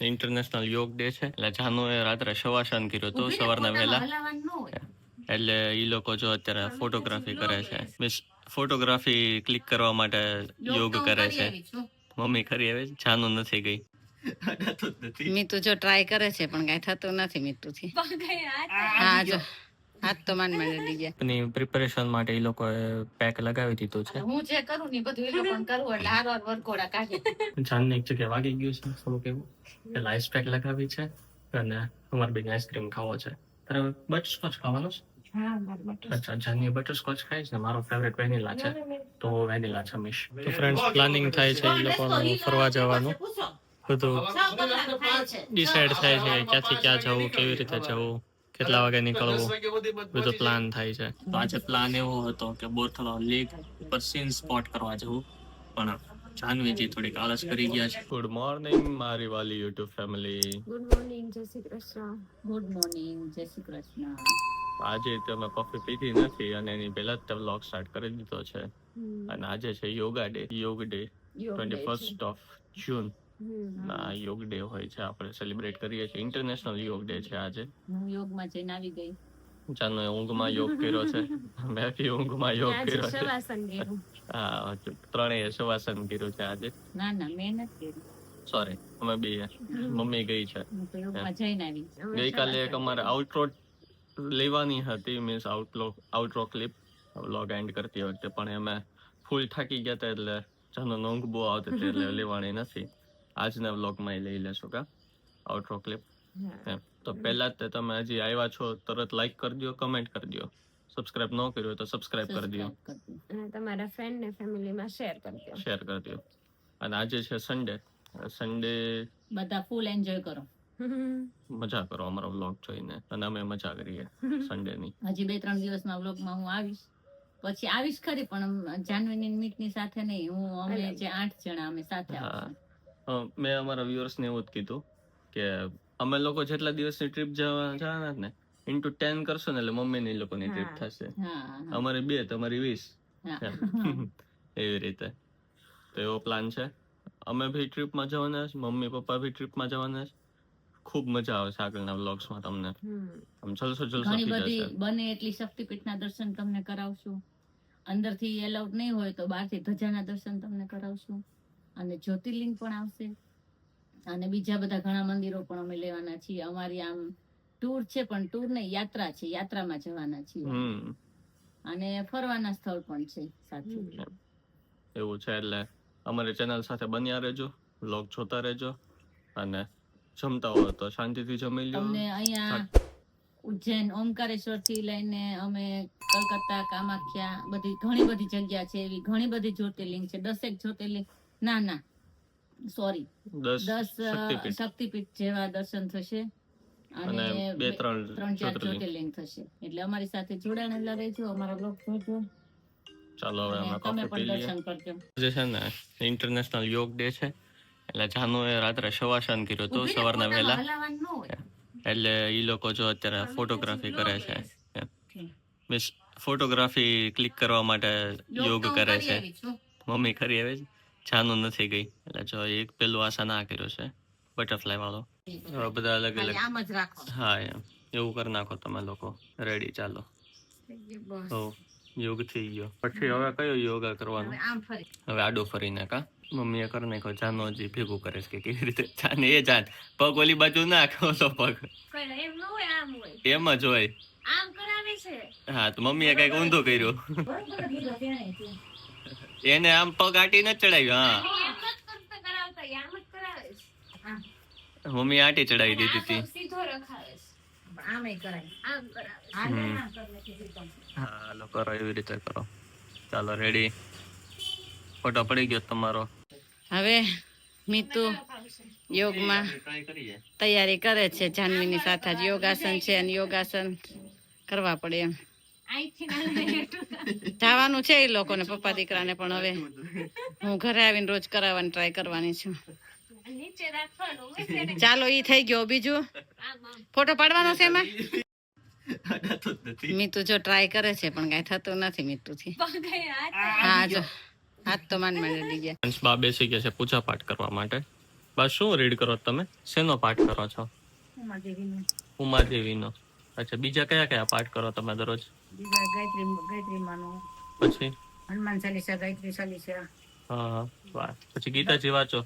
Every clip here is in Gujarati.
ઇન્ટરનેશનલ યોગ ડે છે એટલે જાનુએ રાત્રે શવાસન કર્યો હતો સવારના વહેલા. એટલે ઈ લોકો જો અત્યારે ફોટોગ્રાફી કરે છે, મીન્સ ફોટોગ્રાફી ક્લિક કરવા માટે યોગ કરે છે. મમ્મી ખરી આવે જાનુ નથી ગઈ. મીતુ જો ટ્રાય કરે છે પણ કઈ થતું નથી મીતુથી. હા જો હાથ તો માંડ માંડી ગયા. એની પ્રિપેરેશન માટે એ લોકોએ પેક લગાવી દીધું છે. હું જે કરું ને બધું એ લોકોને કરવું એટલે હારવાર વરઘોડા કાઢે. જાનને એક જગ્યાએ વાગી ગયું છે થોડુંક એવું એટલે આઈસ પેક લગાવી છે અને અમારે બેન આઈસ્ક્રીમ ખાવો છે. તારે બટરસ્કોચ ખાવાનો છે? અચ્છા, જાનની બટરસ્કોચ ખાય છે. મારો ફેવરેટ વેનીલા છે તો વેનીલા જમીશ. તો ફ્રેન્ડ્સ પ્લાનિંગ થાય છે એ લોકોનું ફરવા જવાનું. બધું ડિસાઈડ થાય છે ક્યાંથી ક્યાં જવું, કેવી રીતે જવું, કેટલા વાગે નીકળવું, બધો પ્લાન થાય છે. તો આજે પ્લાન એવો હતો કે બોરથળો લેક ઉપર સીન સ્પોટ કરવા જવું, પણ જાનવીજી થોડીક આળસ કરી ગયા છે. ગુડ મોર્નિંગ મારી વાલી યુટ્યુબ ફેમિલી. ગુડ મોર્નિંગ, જય શ્રી કૃષ્ણ. ગુડ મોર્નિંગ, જય શ્રી કૃષ્ણ. આજે તમે કોફી પીધી નથી અને એની પહેલા જ વ્લોગ સ્ટાર્ટ કરી દીધો છે. અને આજે છે યોગા ડે, યોગ ડે 21st ઓફ જૂન ના યોગ ડે હોય છે. આપણે સેલિબ્રેટ કરીએ છીએ. ઇન્ટરનેશનલ યોગ ડે છે આજે. હું યોગમાં જઈને આવી ગઈ. જાનો ઊંઘમાં યોગ કર્યો છે. મેં બી ઊંઘમાં યોગ કર્યો છે. શવાસન કર્યું. હા, ત્રણેય શવાસન કર્યું છે આજે. ના ના મેં નથી કર્યું. સોરી, અમે બી મમ્મી ગઈ છે. હું તો યોગમાં જઈને આવી. ગઈકાલે એક અમારે આઉટરો લેવાની હતી, મીન્સ આઉટરો ક્લિપ વ્લોગ એન્ડ કરતી વખતે, પણ અમે ફૂલ થાકી ગયા હતા એટલે જાનો ઊંઘ બહુ આવતી હતી એટલે લેવાની નથી. આજના વ્લોગમાં એ લઈ લેશો કા આઉટરો ક્લિપ. તો પહેલા જ તમે હજી આવ્યા છો તરત લાઈક કરી દો, કમેન્ટ કરી દો. સબસ્ક્રાઇબ ન કર્યો તો સબસ્ક્રાઇબ કરી દો અને તમારા ફ્રેન્ડ ને ફેમિલી માં શેર કરી દો. શેર કરી દો. અને આજે છે સન્ડે. સન્ડે બધા ફૂલ એન્જોય કરો. મજા કરો અમારો વ્લોગ જોઈને અને અમે મજા કરીએ સન્ડે ની. હજી 2-3 દિવસમાં વ્લોગમાં હું આવીશ. પછી આવીશ ખરી પણ જાનવીની મીટની સાથે નહીં. હું અમે જે 8 જણા અમે સાથે આવશું. મેં અમારા વ્યુઅર્સ ને એવું જ કીધું કે અમે લોકો જેટલા દિવસની ટ્રીપ જવાના ને ઇન્ટુ 10 કરશો ને એટલે મમ્મી ની લોકોની ટ્રીપ થશે. અમારી 2 તમારી 20 એવી રીતે. તો એવો પ્લાન છે. અમે ભી ટ્રીપમાં જવાના છે, મમ્મી પપ્પા ભી ટ્રીપમાં જવાના છે. ખૂબ મજા આવે છે આગળના વ્લોગ્સમાં. તમને આમ જલસો ઘણી બધી બને એટલી શક્તિપીઠના દર્શન તમને કરાવશું. અંદરથી એલાઉડ નહીં હોય તો બહારથી ધજાના દર્શન તમને કરાવશું. અને જ્યોતિર્લિંગ પણ આવશે અને બીજા બધા ઘણા મંદિરો પણ અમે લેવાના છીએ. અમારી આમ ટૂર છે પણ ટૂર નહીં, યાત્રા છે. યાત્રામાં જવાના છીએ અને ફરવાના સ્થળ પણ છે સાથે. એવું છે એટલે અમારી ચેનલ સાથે બન્યા રહેજો, વ્લોગ જોતા રહેજો અને જમતા હોય તો શાંતિથી જમી લો. તમને અહીંયા ઉજ્જૈન ઓમકારેશ્વર થી લઈને અમે કલકત્તા, કામાખ્યા, બધી ઘણી બધી જગ્યા છે. એવી ઘણી બધી જ્યોતિર્લિંગ છે. 10 જ્યોતિર્લિંગ ના સોરી 10 શક્તિપીઠ જેવા દર્શન થશે અને 2-3 જ્યોતિર્લિંગ થશે. એટલે અમારી સાથે જોડાયેલા રહેજો, અમારા બ્લોગ જોજો. ચાલો હવે અમે તમે પણ દર્શન કરજો. જે છે ને ઇન્ટરનેશનલ યોગ ડે છે એટલે જાનુએ રાત્રે શવાસન કર્યું હતું સવારના વહેલા. એટલે ઈ લોકો જો અત્યારે ફોટોગ્રાફી કરે છે, મીન્સ ફોટોગ્રાફી ક્લિક કરવા માટે યોગ કરે છે. મમ્મી ખરી આવે જાનુ નથી ગઈ એટલે જો એક પેલું આસન આ કર્યો છે બટરફ્લાય વાળો. બધા અલગ અલગ. હા એમ એવું કરી નાખો તમે લોકો. રેડી ચાલો. યોગ થઈ ગયો. પછી હવે કયો યોગા કરવાનો? હવે આડો ફરીને કા મમ્મીએ કરી નાખો. જાનો હજી ભેગું કરે છે કે કેવી રીતે. જાન એ જાન પગ ઓલી બાજુ નાખો તો પગ એમ જ હોય. હા તો મમ્મીએ કઈક ઊંધું કર્યું. એને આમ પગ આટી ન ચડાવ્યો. હા મમ્મી આટી ચડાવી દીધી હતી. હાલો કરો એવી રીતે કરો. ચાલો રેડી. ફોટો પડી ગયો તમારો. હવે મીતુ યોગમાં તૈયારી કરે છે. જાનવીની સાથે જ યોગાસન છે અને યોગાસન કરવા પડે એમ. જવાનું છે એ લોકોને, પપ્પા દીકરાને, પણ હવે હું ઘરે આવીને રોજ કરાવવાની ટ્રાય કરવાની છું. ચાલો ઈ થઈ ગયો. બીજું ફોટો પાડવાનો છે એમાં. મીતુ જો ટ્રાય કરે છે પણ કઈ થતું નથી મીતુથી. હા જો હાથ તો માંડી ગયા. બા બેસી ગયા છે પૂજા પાઠ કરવા માટે. બસ શું રીડ કરો છો તમે? શેનો પાઠ કરો છો? ઉમાદેવીનો. અચ્છા, બીજા કયા કયા પાઠ કરો તમે દરરોજ? ગાયત્રી માનો, પછી હનુમાન ચાલીસા, ગાયત્રી ચાલીસા, હા, વાહ. પછી ગીતાજી વાંચો?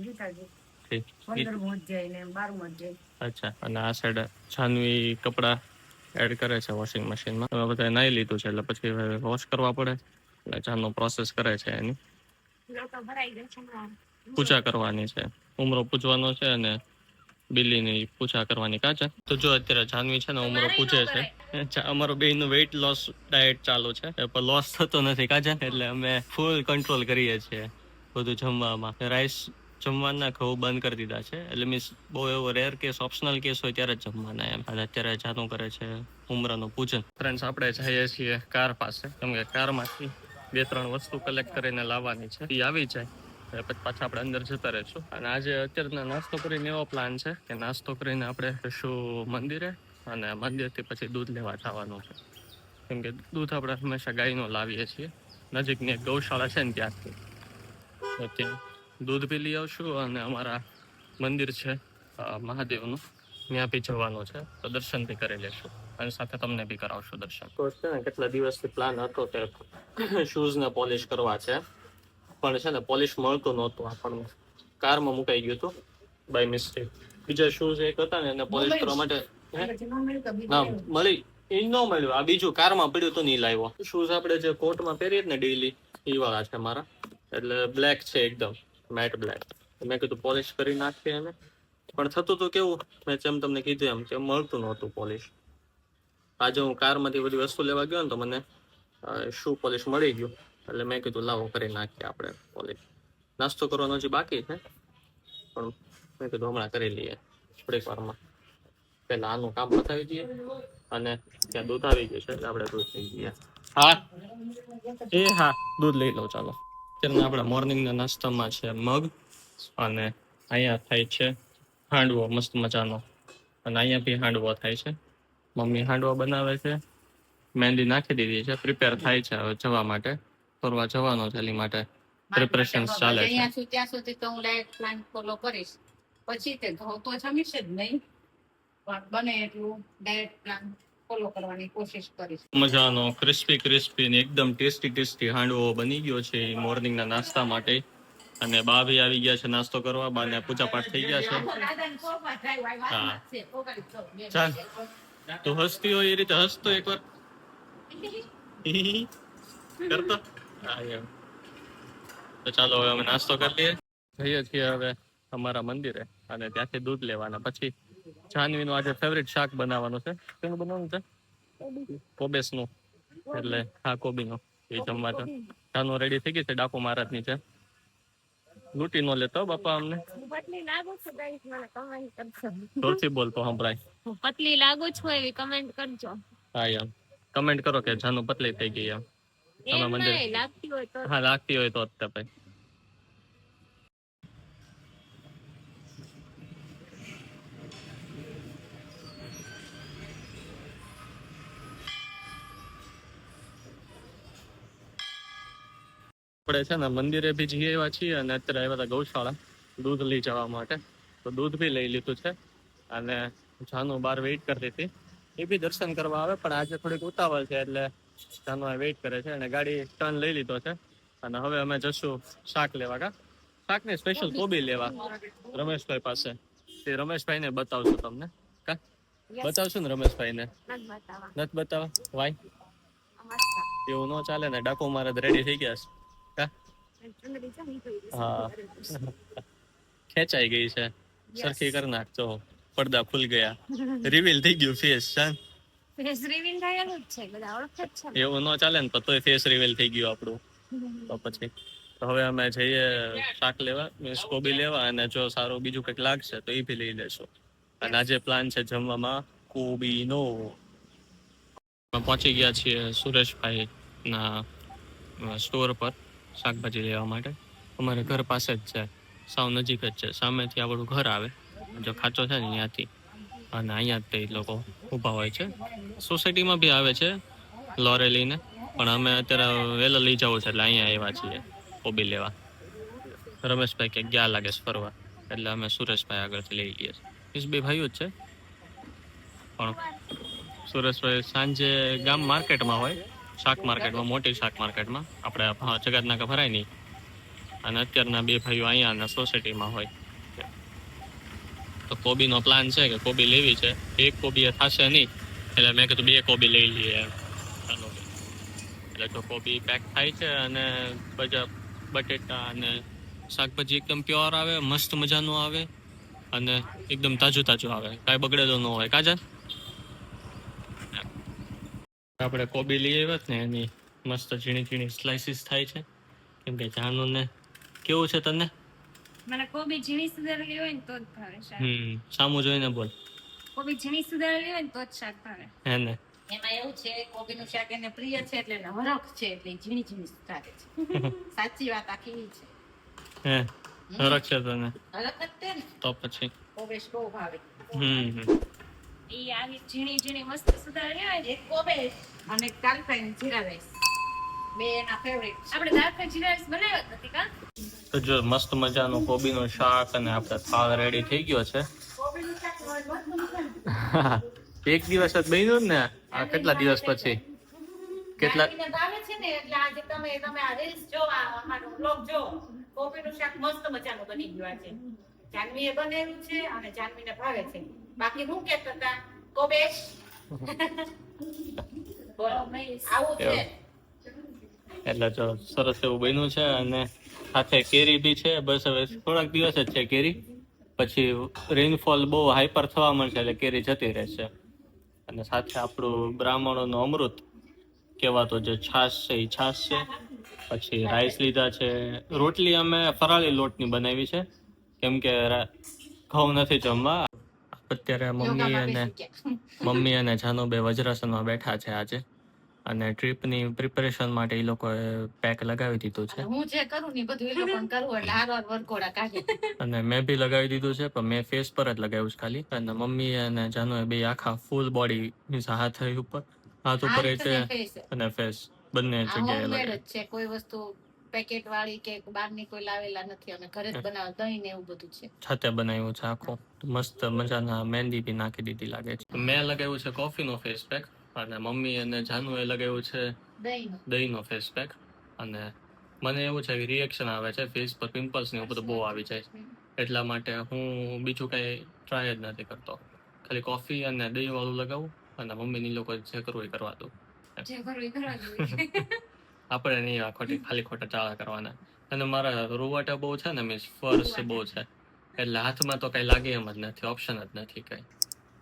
ગીતાજી ઠીક. 15મો અધ્યાય ને 12મો અધ્યાય. અચ્છા, અને આ સાઈડ જાનવી કપડા એડ કરે છે વોશિંગ મશીનમાં. તમે બધા નાઈ લીધું છે એટલે પછી વોશ કરવા પડે એટલે જાનનો પ્રોસેસ કરે છે એની લોટો ભરાઈ ગયો છે હમણાં. પૂજા કરવાની છે. ઉમરો પૂજવાનો છે અને બિલ્લીની પૂજા કરવાની કાચા. તો જો અત્યારે જાનવી છે ને ઉમરો પૂજે છે. અમારો બેયનું વેઇટ લોસ ડાયટ ચાલુ છે પણ લોસ થતો નથી કાજા, એટલે અમે ફૂલ કંટ્રોલ કરીએ છીએ બધું જમવામાં. રાઈસ જમવાના ઘઉં બંધ કરી દીધા છે, એટલે મીન્સ બહુ એવો રેર કેસ, ઓપ્શનલ કેસ હોય ત્યારે જ જમવાના એમ. અને અત્યારે જાનું કરે છે ઉમરાનું પૂજન. ફ્રેન્ડ્સ, આપણે જઈએ છીએ કાર પાસે, કેમ કે કારમાંથી 2-3 વસ્તુ કલેક્ટ કરીને લાવવાની છે. એ આવી જાય પછી પાછા આપણે અંદર જતા રહીશું. અને આજે અત્યારના નાસ્તો કરીને એવો પ્લાન છે કે નાસ્તો કરીને આપણે જઈશું મંદિરે, અને મંદિરથી પછી દૂધ લેવા જવાનું છે. કેમ કે દૂધ આપણે હંમેશા ગાયનું લાવીએ છીએ, નજીકની એક ગૌશાળા છે ને ત્યાંથી. તો ત્યાં દૂધ બી લઈ આવશું અને અમારા મંદિર છે મહાદેવનું, ત્યાં બી જવાનું છે, તો દર્શન બી કરી લેશું અને સાથે તમને બી કરાવશું દર્શન. તો છે ને કેટલા દિવસથી પ્લાન હતો તે શૂઝને પોલિશ કરવા છે, પણ છે ને પોલિશ મળતું નહોતું આપણને. કારમાં મુકાઈ ગયું હતું બાય મિસ્ટેક. બીજા શૂઝ એક હતા ને એને પોલિશ કરવા માટે ના મળી, એ ન મળ્યું. આ બીજું કારમાં પડ્યું તો નહીં લાવ્યો. શૂઝ આપણે જે કોર્ટમાં પહેરીએ ને ડેઈલી, એ વાળા છે મારા, એટલે બ્લેક છે એકદમ મેટ બ્લેક. મેં કીધું પોલિશ કરી નાખીએ એને, પણ થતું તો કેવું, મેં જેમ તમને કીધું એમ કે મળતું નહોતું પોલિશ. આજે હું કારમાંથી બધી વસ્તુ લેવા ગયો ને તો મને શૂ પોલિશ મળી ગયું, એટલે મેં કીધું લાવો કરી નાખીએ આપણે પોલિશ. નાસ્તો કરવાનો હજી બાકી છે, પણ મેં કીધું હમણાં કરી લઈએ થોડીક વારમાં. પહેલા આનું કામ પતાવી દઈએ અને ત્યાં દૂધ આવી ગયું છે એટલે આપણે દૂધ લઈ લઈએ. હા હા, દૂધ લઈ લો ચાલો. અત્યારના આપણા મોર્નિંગના નાસ્તામાં છે મગ, અને અહીંયા થાય છે હાંડવો મસ્ત મજાનો, અને અહીંયા બી હાંડવો થાય છે. મમ્મી હાંડવો બનાવે છે, મહેંદી નાખી દીધી છે, પ્રિપેર થાય છે હવે જવા માટે. ફરવા જવાનો છે એની માટે પ્રિપરેશન ચાલે છે. ત્યાં સુધી તો હું ડાયટ પ્લાન ફોલો કરીશ, પછી તે ઘઉં તો જમીશ જ નહીં, પણ બને એટલું ડાયટ પ્લાન ફોલો કરવાની કોશિશ કરીશ. મજાનો ક્રિસ્પી ને એકદમ ટેસ્ટી હાંડવો બની ગયો છે મોર્નિંગના નાસ્તા માટે. અને બા ભી આવી ગયા છે નાસ્તો કરવા, બા ને પૂજા પાઠ થઈ ગયા છે. હા ચાલ, તું હસતી હોય એ રીતે હસતો એકવાર કરતો. હા એમ. તો ચાલો હવે અમે નાસ્તો કરી લઈએ. જઈએ છીએ હવે અમારા મંદિરે અને ત્યાંથી દૂધ લેવાના. પછી જાનવીનું આજે ફેવરિટ શાક બનાવવાનું છે. શેનું બનાવવાનું છે? કોબેસનું, એટલે હા કોબીનું. એ જમવા તો જાનુ રેડી થઈ ગઈ છે ડાકુ મહારાજની છે. લૂંટી નો લેતો બાપા અમને. પતલી લાગુ છું ગાઈસ, મને કમેન્ટ કરજો. જોરથી બોલતો સંભળાય. હું પતલી લાગુ છું એવી કમેન્ટ કરજો. હા એમ કમેન્ટ કરો કે જાનુ પતલી થઈ ગઈ એમ. તમે મંદિર લાગતી હોય તો. હા લાગતી હોય તો જ ભાઈ. આપણે છે ને મંદિરે બી જઈ આવ્યા છીએ અને અત્યારે આવ્યા હતા ગૌશાળા દૂધ લઈ જવા માટે. તો દૂધ બી લઈ લીધું છે અને જાનુ બહાર વેઇટ કરતી હતી. એ બી દર્શન કરવા આવે, પણ આજે થોડીક ઉતાવળ છે એટલે જાનુ વેઇટ કરે છે. અને ગાડી ટર્ન લઈ લીધો છે અને હવે અમે જશું શાક લેવા. શાક ને સ્પેશિયલ કોબી લેવા રમેશભાઈ પાસે. તે રમેશભાઈને બતાવશું તમને. કા બતાવશું ને રમેશભાઈને? નથી બતાવવા? વાય એવું ન ચાલે ને. ડાકુ મારા રેડી થઈ ગયા છે. હા ખેંચાઈ ગઈ છે, સરખી કરી નાખજો. પડદા ખુલ ગયા, રિવીલ થઈ ગયું ફેસ. ફેસ રિવીલ થયેલું જ છે, બધા ઓળખે જ છે. એવું ન ચાલે ને, તોય ફેસ રિવીલ થઈ ગયું આપણું. તો પછી તો હવે અમે જઈએ શાક લેવા, મીન્સ કોબી લેવા, અને જો સારું બીજું કંઈક લાગશે તો એ બી લઈ લેશું. અને આજે પ્લાન છે જમવામાં કોબીનો. પહોંચી ગયા છીએ સુરેશભાઈ ના સ્ટોર પર શાકભાજી લેવા માટે. અમારે ઘર પાસે જ છે, સાવ નજીક જ છે. સામેથી આપણું ઘર આવે, જો ખાચો છે ને ત્યાંથી, અને અહીંયા જ તે લોકો ઊભા હોય છે. સોસાયટીમાં બી આવે છે લોરે લઈને, પણ અમે અત્યારે વહેલા લઈ જવું છે એટલે અહીંયા આવ્યા છીએ કોબી લેવા. રમેશભાઈ કે ગયા લાગે છે ફરવા. એટલે અમે સુરેશભાઈ આગળથી લઈ લઈએ છીએ. બે ભાઈઓ જ છે, પણ સુરેશભાઈ સાંજે ગામ માર્કેટમાં હોય, શાક માર્કેટમાં, મોટી શાક માર્કેટમાં, આપણે જગતનાકા ભરાય નહીં, અને અત્યારના બે ભાઈઓ અહીંયા અને સોસાયટીમાં હોય. તો કોબીનો પ્લાન છે કે કોબી લેવી છે, એક કોબી એ થશે નહીં, એટલે મેં કીધું 2 કોબી લઈ લઈએ એમ. એટલે તો કોબી પેક થાય છે, અને બટેટા અને શાકભાજી એકદમ પ્યોર આવે, મસ્ત મજાનું આવે, અને એકદમ તાજું તાજું આવે, કાંઈ બગડેલું ન હોય. કાજા આપણે કોબી લઈ આવ્યા ને, એની મસ્ત ઝીણી ઝીણી સ્લાઇસીસ થાય છે. કેમ કે જાનુને કેવું છે તને? મને કોબી ઝીણી સુધારેલી હોય ને તો જ ભાવે શાક. સામું જોઈને બોલ. કોબી ઝીણી સુધારેલી હોય ને તો જ શાક ભાવે. હે ને? એમાં એવું છે, કોબીનું શાક એને પ્રિય છે, એટલે એને હરખ છે, એટલે ઝીણી ઝીણી સુધારે છે. સાચી વાત આખી ઈ છે. હે હરખ છે તને? હરખ જ તે ને. તો પછી કોબેશ બહુ ભાવે. ઈ આવી ઝીણી ઝીણી મસ્ત સુધારેલી હોય ને. એક કોબેશ અને દાલ ફ્રાય ને જીરા રાઈસ, બે એના ફેવરિટ. આપણે દાળ ફ્રાય જીરા રાઈસ બનાવ્યા જ નથી કા? તો જો મસ્ત મજાનું કોબીનું શાક અને આપણે થાળ રેડી થઈ ગયો છે. કોબીનું શાક એક દિવસ જ બન્યું ને? આ કેટલા દિવસ પછી? કેટલા ભાવે છે ને, એટલે આજે તમે આ રીલ્સ જોવા, અમારો બ્લોગ જો, કોબીનું શાક મસ્ત મજાનું બની ગયું છે. જાનવીએ બનાવ્યું છે અને જાનવીને ભાવે છે. બાકી હું કહેતા હતા કોબેશ બોલો આવું છે. એટલે જો સરસ એવું બન્યું છે, અને સાથે કેરી બી છે. બસ હવે થોડાક દિવસ જ છે કેરી, પછી રેનફોલ બહુ હાઈપર થવા મળશે, એટલે કેરી જતી રહેશે. અને સાથે આપણું બ્રાહ્મણોનું અમૃત કહેવાતો જે છાશ છે, એ છાશ છે. પછી રાઈસ લીધા છે. રોટલી અમે ફરાળી લોટની બનાવી છે, કેમ કે ઘઉં નથી જમવા. અત્યારે મમ્મી અને જાનુબે વજ્રાસનમાં બેઠા છે આજે, અને ટ્રીપની પ્રિપેરેશન માટે એ લોકોએ પેક લગાવી દીધું છે. હું જે કરું ને બધું એ લોકોને કરવું, એટલે હારવાર વરઘોડા કાઢે. અને મેં બી લગાવી દીધું છે, પણ મેં ફેસ પર જ લગાવ્યું છે ખાલી. અને મમ્મી અને જાનુએ બે આખા ફૂલ બોડી, મીન્સ હાથ ઉપર, હાથ ઉપર છે અને ફેસ બંને જગ્યાએ લગાવી છે. કોઈ વસ્તુ પેકેટ વાળી કે બહારની કોઈ લાવેલા નથી, અને ઘરે જ બનાવે. દહીં ને એવું બધું છે, છાતે બનાવ્યું છે આખું. મસ્ત મજાના મહેંદી બી નાખી દીધી લાગે છે. મેં લગાવ્યું છે કોફીનો ફેસ પેક, અને મમ્મી અને જાનુએ લગાવ્યું છે દહીંનો ફેસ પેક. અને મને એવું છે કે રિએક્શન આવે છે ફેસ પર, પિમ્પલ્સ ને એવું બધું બહુ આવી જાય છે, એટલા માટે હું બીજું કઈ ટ્રાય જ નથી કરતો. ખાલી કોફી અને દહીં વાળું લગાવું, અને મમ્મીની લોકો જે કરવું એ કરવા દઉં. આપણે નહીં આ ખાલી ખોટા ચાળા કરવાના. અને મારા રૂવાટા બહુ છે ને, મીન્સ ફર્સ બહુ છે, એટલે હાથમાં તો કઈ લાગે એમ જ નથી, ઓપ્શન જ નથી કઈ.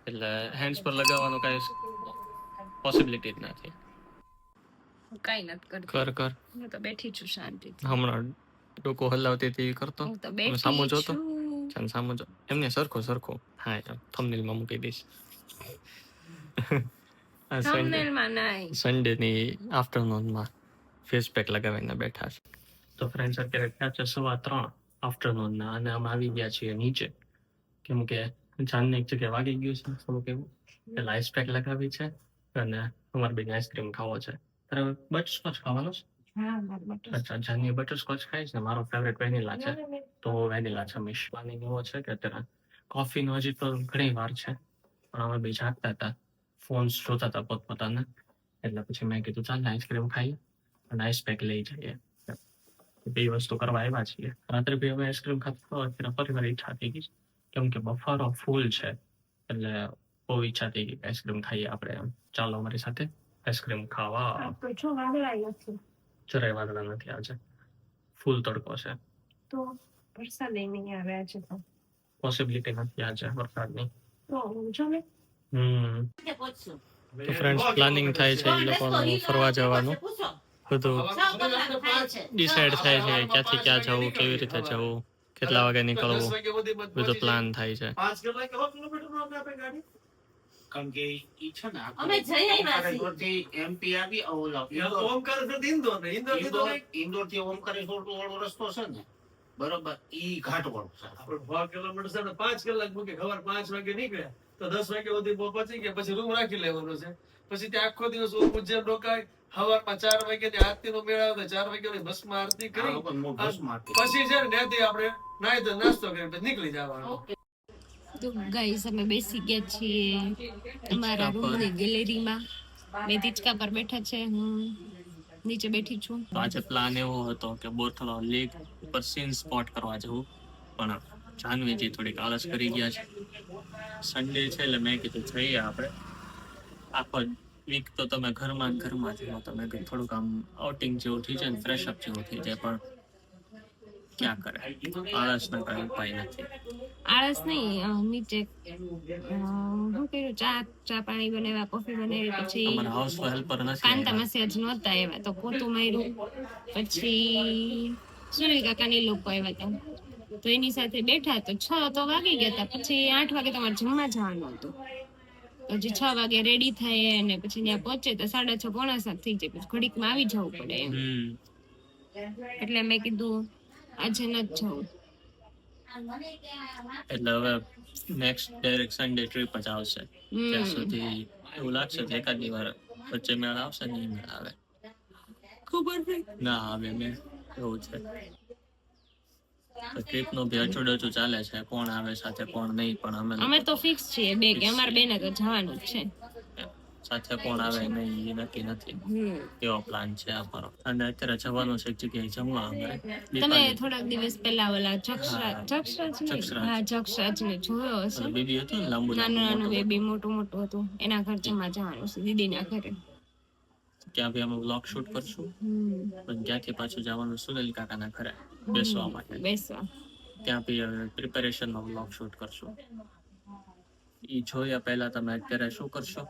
એટલે હેન્ડ્સ પર લગાવવાનું કઈ પોસિબિલિટી જ નથી. કઈ નથી કરતી. કર હું તો બેઠી છું શાંતિ. હમણાં ડોકો હલાવતી હતી કરતો. હું તો સામો બેઠી જોતો છું. સામો જો એમને સરખો. હા, થંબનેલમાં મૂકી દઈશ. થંબનેલમાં નહીં. સન્ડેની આફ્ટરનૂનમાં ફેસ પેક લગાવીને બેઠા છે. તો ફ્રેન્ડ્સ અત્યારે થયા છે 3:15 આફ્ટરનૂનના, અને અમે આવી ગયા છીએ નીચે, કેમ કે જાનને એક જગ્યાએ વાગી ગયું છે થોડુંક એવું, એટલે આઈસ પેક લગાવી છે, અને અમારે બેન આઈસ્ક્રીમ ખાવો છે. તારે બટરસ્કોચ ખાવાનો છે? અચ્છા, જાનની બટરસ્કોચ ખાય છે ને, મારો ફેવરેટ વેનીલા છે, તો વેનીલા જમીશ. પ્લાનિંગ એવો છે કે અત્યારે કોફીનો હજી તો ઘણી વાર છે, પણ અમે બે જાગતા હતા, ફોન્સ જોતા હતા પોતપોતાના, એટલે પછી મેં કીધું ચાલ આઈસ્ક્રીમ ખાઈએ અને આઈસ પેક લઈ જઈએ. બે વસ્તુ કરવા આવ્યા છીએ. રાત્રે બી હવે આઈસ્ક્રીમ ખાતા અત્યારે ફરી વાર ઈચ્છા થઈ ગઈ, કેમ કે બફારો ફૂલ છે, એટલે બહુ ઈચ્છા થઈ ગઈ કે આઈસ્ક્રીમ ખાઈએ આપણે. એમ ચાલો અમારી સાથે આઈસ્ક્રીમ ખાવા. જરાય વાદળા નથી આજે, ફૂલ તડકો છે, તો વરસાદ નહીં આવે આજે. તો પોસિબિલિટી નથી આજે વરસાદની. તો જો ને તો ફ્રેન્ડ્સ પ્લાનિંગ થાય છે એ લોકોનું ફરવા જવાનું, બધું ડિસાઈડ થાય છે ક્યાંથી ક્યાં જવું, કેવી રીતે જવું, કેટલા વાગે નીકળવું, બધું પ્લાન થાય છે. કારણ કે ઈ છે ને અમે જઈ આવ્યા છીએ. એમપી આવી ઓમકાર થી ઇન્દોર થી ઓમકારેશ્વર વાળો રસ્તો છે ને, બરોબર, ઈ ઘાટ વાળો છે. આપણે 6 કિલોમીટર છે ને, 5 કલાક મૂકે. સવાર 5 વાગે નીકળ્યા તો 10 વાગે સુધી પહોંચી ગયા, પછી રૂમ રાખી લેવાનો છે. પછી ત્યાં આખો દિવસ ઉજ્જૈન રોકાય. સવારમાં 4 વાગે આરતી નો મેળા આવે, 4 વાગે બસમાં આરતી કરી, પછી છે ને ત્યાંથી આપણે નાઈ તો નાસ્તો કરીને પછી નીકળી જવાનું. ઓકે. તો ગાઈસ અમે બેસી ગયા છીએ અમારા રૂમની ગેલેરીમાં. બે હિંચકા પર બેઠા છે, હું નીચે બેઠી છું. તો આજે પ્લાન એવો હતો કે બોરથળો લેક ઉપર સીન સ્પોટ કરવા જવું, પણ જાનવીજી થોડીક આળસ કરી ગયા છે. સન્ડે છે એટલે મેં કીધું જઈએ આપણે. આખો વીક તો તમે ઘરમાં જ છો, તમે કીધું થોડુંક આમ આઉટિંગ જેવું થઈ જાય ને ફ્રેશ અપ જેવું થઈ જાય, પણ ક્યાં કરે, આળસના કઈ ઉપાય નથી. આળસ નહીં, નીચે શું કર્યું, ચા પાણી બનાવ્યા, કોફી બનાવી, પછી તમારા હાઉસ હેલ્પર નથી કાંતા માસી હજી નહોતા આવ્યા તો પોતું માર્યું, પછી સુનિલ કાકાની લોકો આવ્યા હતા તો એની સાથે બેઠા તો 6 તો વાગી ગયા હતા. પછી 8 વાગે તમારે જમવા જવાનું હતું, પછી 6 વાગે રેડી થાય અને પછી ત્યાં પહોંચે તો 6:30 પોણા 7 થઈ જાય, પછી ઘડીકમાં આવી જવું પડે એમ. એટલે મેં કીધું આજે નથી જવું. એટલે હવે નેક્સ્ટ ડાયરેક્ટ સન્ડે ટ્રીપ જ આવશે. ત્યાં સુધી એવું લાગશે કે એકાદી વાર વચ્ચે મેળ આવશે ને મેળ આવે, ખબર નહીં. ના આવે મેં, એવું છે. ટ્રીપ નું બી અચૂડચું ચાલે છે, કોણ આવે સાથે કોણ નહીં, પણ અમે તો ફિક્સ છીએ બે કે અમારે બેને તો જવાનું જ છે. સાથે કોણ આવે નહીં એ નક્કી નથી, એવો પ્લાન છે અમારો. અને અત્યારે જવાનું છે એક જગ્યાએ જમવા અમારે. તમે થોડાક દિવસ પહેલા ઓલા જક્ષરાજ ને જોયો હશે, બેબી હતું ને લાંબુ નાનું નાનું બેબી મોટું મોટું હતું, એના ઘર જમવા જવાનું છે, દીદીના ઘરે. ત્યાં બી અમે વ્લોગ શૂટ કરશું, પણ ત્યાંથી પાછું જવાનું સુનિલ કાકાના ઘરે બેસવા માટે. બેસવા ત્યાં બી પ્રિપેરેશન નો વ્લોગ શૂટ કરશું. ઈ જોયા પહેલા તમે અત્યારે શું કરશો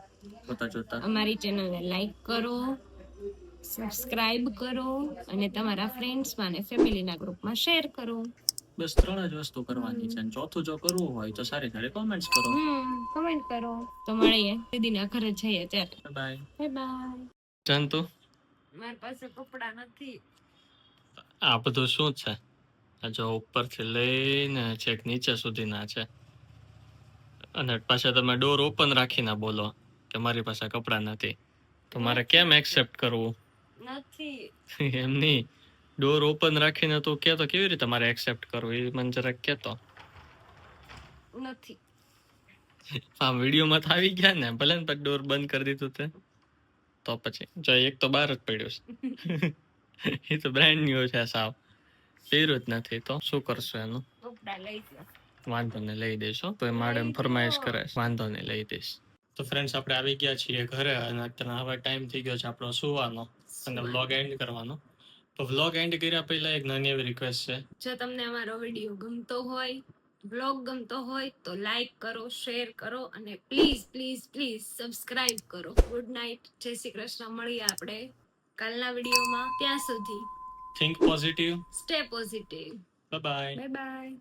જોતા અમારી ચેનલને લાઈક કરો, સબસ્ક્રાઇબ કરો અને તમારા ફ્રેન્ડ્સમાં અને ફેમિલીના ગ્રુપમાં શેર કરો. બસ 3 જ વસ્તુ કરવાની છે. અને ચોથું જો કરવું હોય તો સારી સારી કોમેન્ટ્સ કરો. કમેન્ટ કરો. તો મળીએ દીદીના ઘરે જઈએ ત્યારે. Bye bye. જાનતુ મારી પાસે કપડા નથી. આ બધું શું છે? આ જો ઉપરથી લઈને છેક નીચે સુધીના છે, અને પાછા તમે ડોર ઓપન રાખીને બોલો કે મારી પાસે કપડાં નથી, તો મારે કેમ એક્સેપ્ટ કરવું? નથી એમ નહીં, ડોર ઓપન રાખીને તું કે તો કેવી રીતે મારે એક્સેપ્ટ કરવું એ મને જરાક કહેતો. નથી. આ વિડીયોમાં તો આવી ગયા ને, ભલે ને પછી ડોર બંધ કરી દીધું તે તો પછી જો એક તો બહાર જ પડ્યું છે એ તો બ્રાન્ડ ન્યુ છે, સાવ પહેર્યું જ નથી, તો શું કરશું એનું? કપડા લઈ જાઓ. વાંધો ને લઈ દઈશ. તો એ મેડમ ફરમાઈશ કરે, વાંધો ને લઈ દઈશ. તો ફ્રેન્ડ્સ આપણે આવી ગયા છીએ ઘરે, અને અત્યારે હવે ટાઈમ થઈ ગયો છે આપણો સુવાનો અને વ્લોગ એન્ડ કરવાનો. તો વ્લોગ એન્ડ કર્યા પહેલા એક નાની એવી રિક્વેસ્ટ છે, જો તમને અમારો વિડીયો ગમતો હોય, બ્લોગ ગમતો હોય તો લાઈક કરો, શેર કરો અને પ્લીઝ પ્લીઝ પ્લીઝ સબસ્ક્રાઇબ કરો. ગુડ નાઇટ, જય શ્રી કૃષ્ણ. મળીએ આપણે કાલના વિડીયોમાં. ત્યાં સુધી think positive, stay positive. Bye bye. Bye bye.